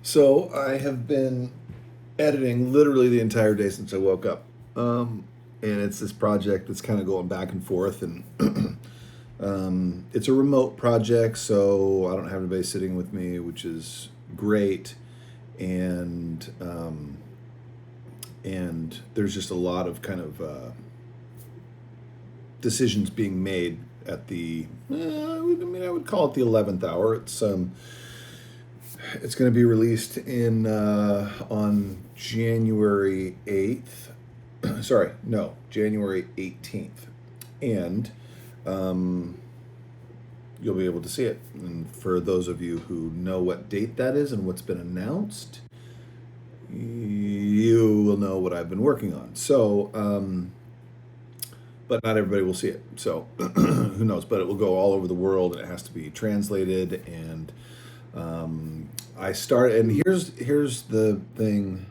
So I have been editing literally the entire day since I woke up. And it's this project that's kind of going back and forth, and it's a remote project, so I don't have anybody sitting with me, which is great. And there's just a lot of kind of decisions being made at the. I would call it the 11th hour. It's going to be released in on January 8th. Sorry, no, January 18th. And um, you'll be able to see it. And for those of you who know what date that is and what's been announced, you will know what I've been working on. But not everybody will see it. So who knows? But it will go all over the world, and it has to be translated. And I started, and here's the thing.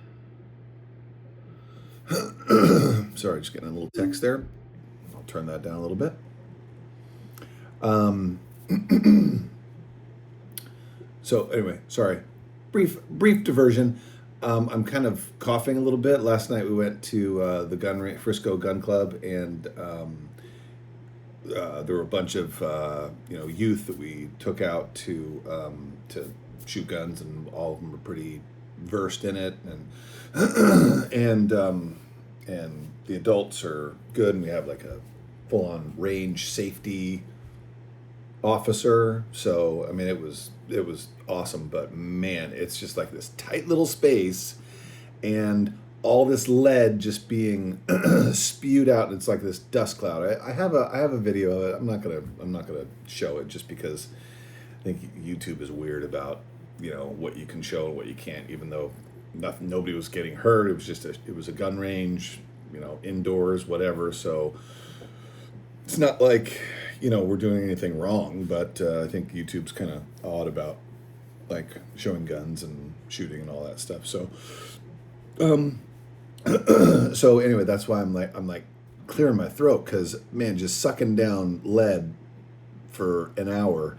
Sorry, just getting a little text there. I'll turn that down a little bit. Um, so anyway, sorry, brief diversion. I'm kind of coughing a little bit. Last night we went to the Frisco Gun Club, and there were a bunch of youth that we took out to shoot guns, and all of them were pretty versed in it, and and the adults are good, and we have like a full on range safety officer. So I mean, it was awesome, but man, it's just like this tight little space, and all this lead just being spewed out, and it's like this dust cloud. I have a video of it. I'm not gonna show it just because I think YouTube is weird about what you can show and what you can't, even though nobody was getting hurt. It was a gun range, indoors, whatever. So it's not like we're doing anything wrong, but I think YouTube's kind of odd about like showing guns and shooting and all that stuff. So um, so anyway, that's why I'm like clearing my throat, because man, just sucking down lead for an hour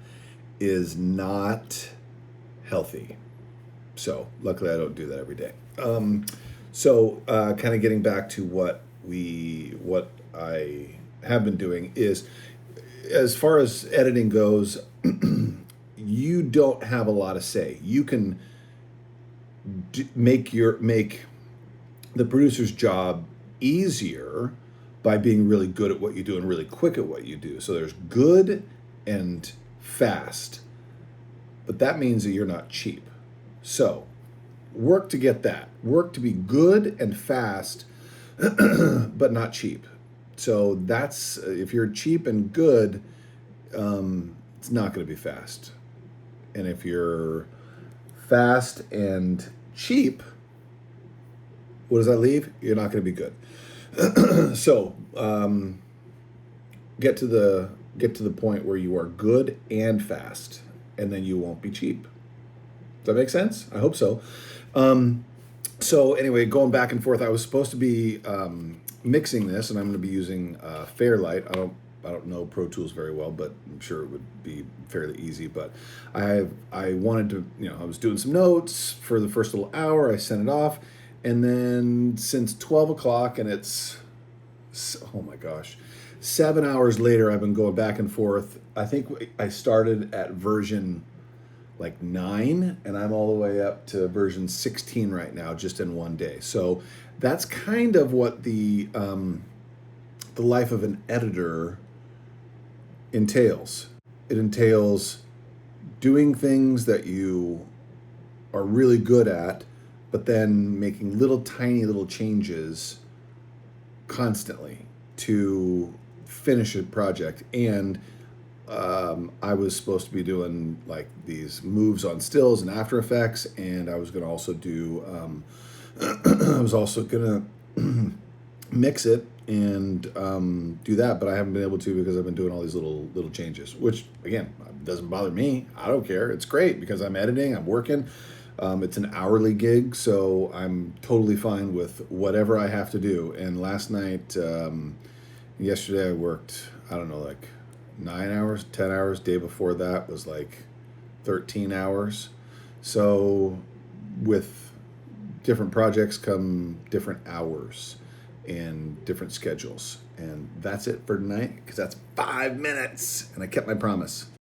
is not healthy. So luckily, I don't do that every day. Kind of getting back to what I have been doing is, as far as editing goes, you don't have a lot of say. You can make the producer's job easier by being really good at what you do and really quick at what you do. So there's good and fast, but that means that you're not cheap. So work to get that. Work to be good and fast, but not cheap. So that's if you're cheap and good, it's not going to be fast. And if you're fast and cheap, what does that leave? You're not going to be good. So get to the point where you are good and fast, and then you won't be cheap. Does that make sense? I hope so. So anyway, going back and forth, I was supposed to be mixing this, and I'm going to be using Fairlight. I don't know Pro Tools very well, but I'm sure it would be fairly easy. But I wanted to, I was doing some notes for the first little hour. I sent it off, and then since 12 o'clock, and it's, oh my gosh, 7 hours later, I've been going back and forth. I think I started at version like 9, and I'm all the way up to version 16 right now, just in one day. So that's kind of what the life of an editor entails. It entails doing things that you are really good at, but then making little tiny little changes constantly to finish a project. And I was supposed to be doing like these moves on stills and After Effects, and I was going to also do. I was also going to mix it and do that, but I haven't been able to because I've been doing all these little changes. Which again doesn't bother me. I don't care. It's great because I'm editing. I'm working. It's an hourly gig, so I'm totally fine with whatever I have to do. And last night, yesterday, I worked. I don't know, like 9 hours, 10 hours. Day before that was like 13 hours. So with different projects come different hours and different schedules. And that's it for tonight, because that's 5 minutes, and I kept my promise.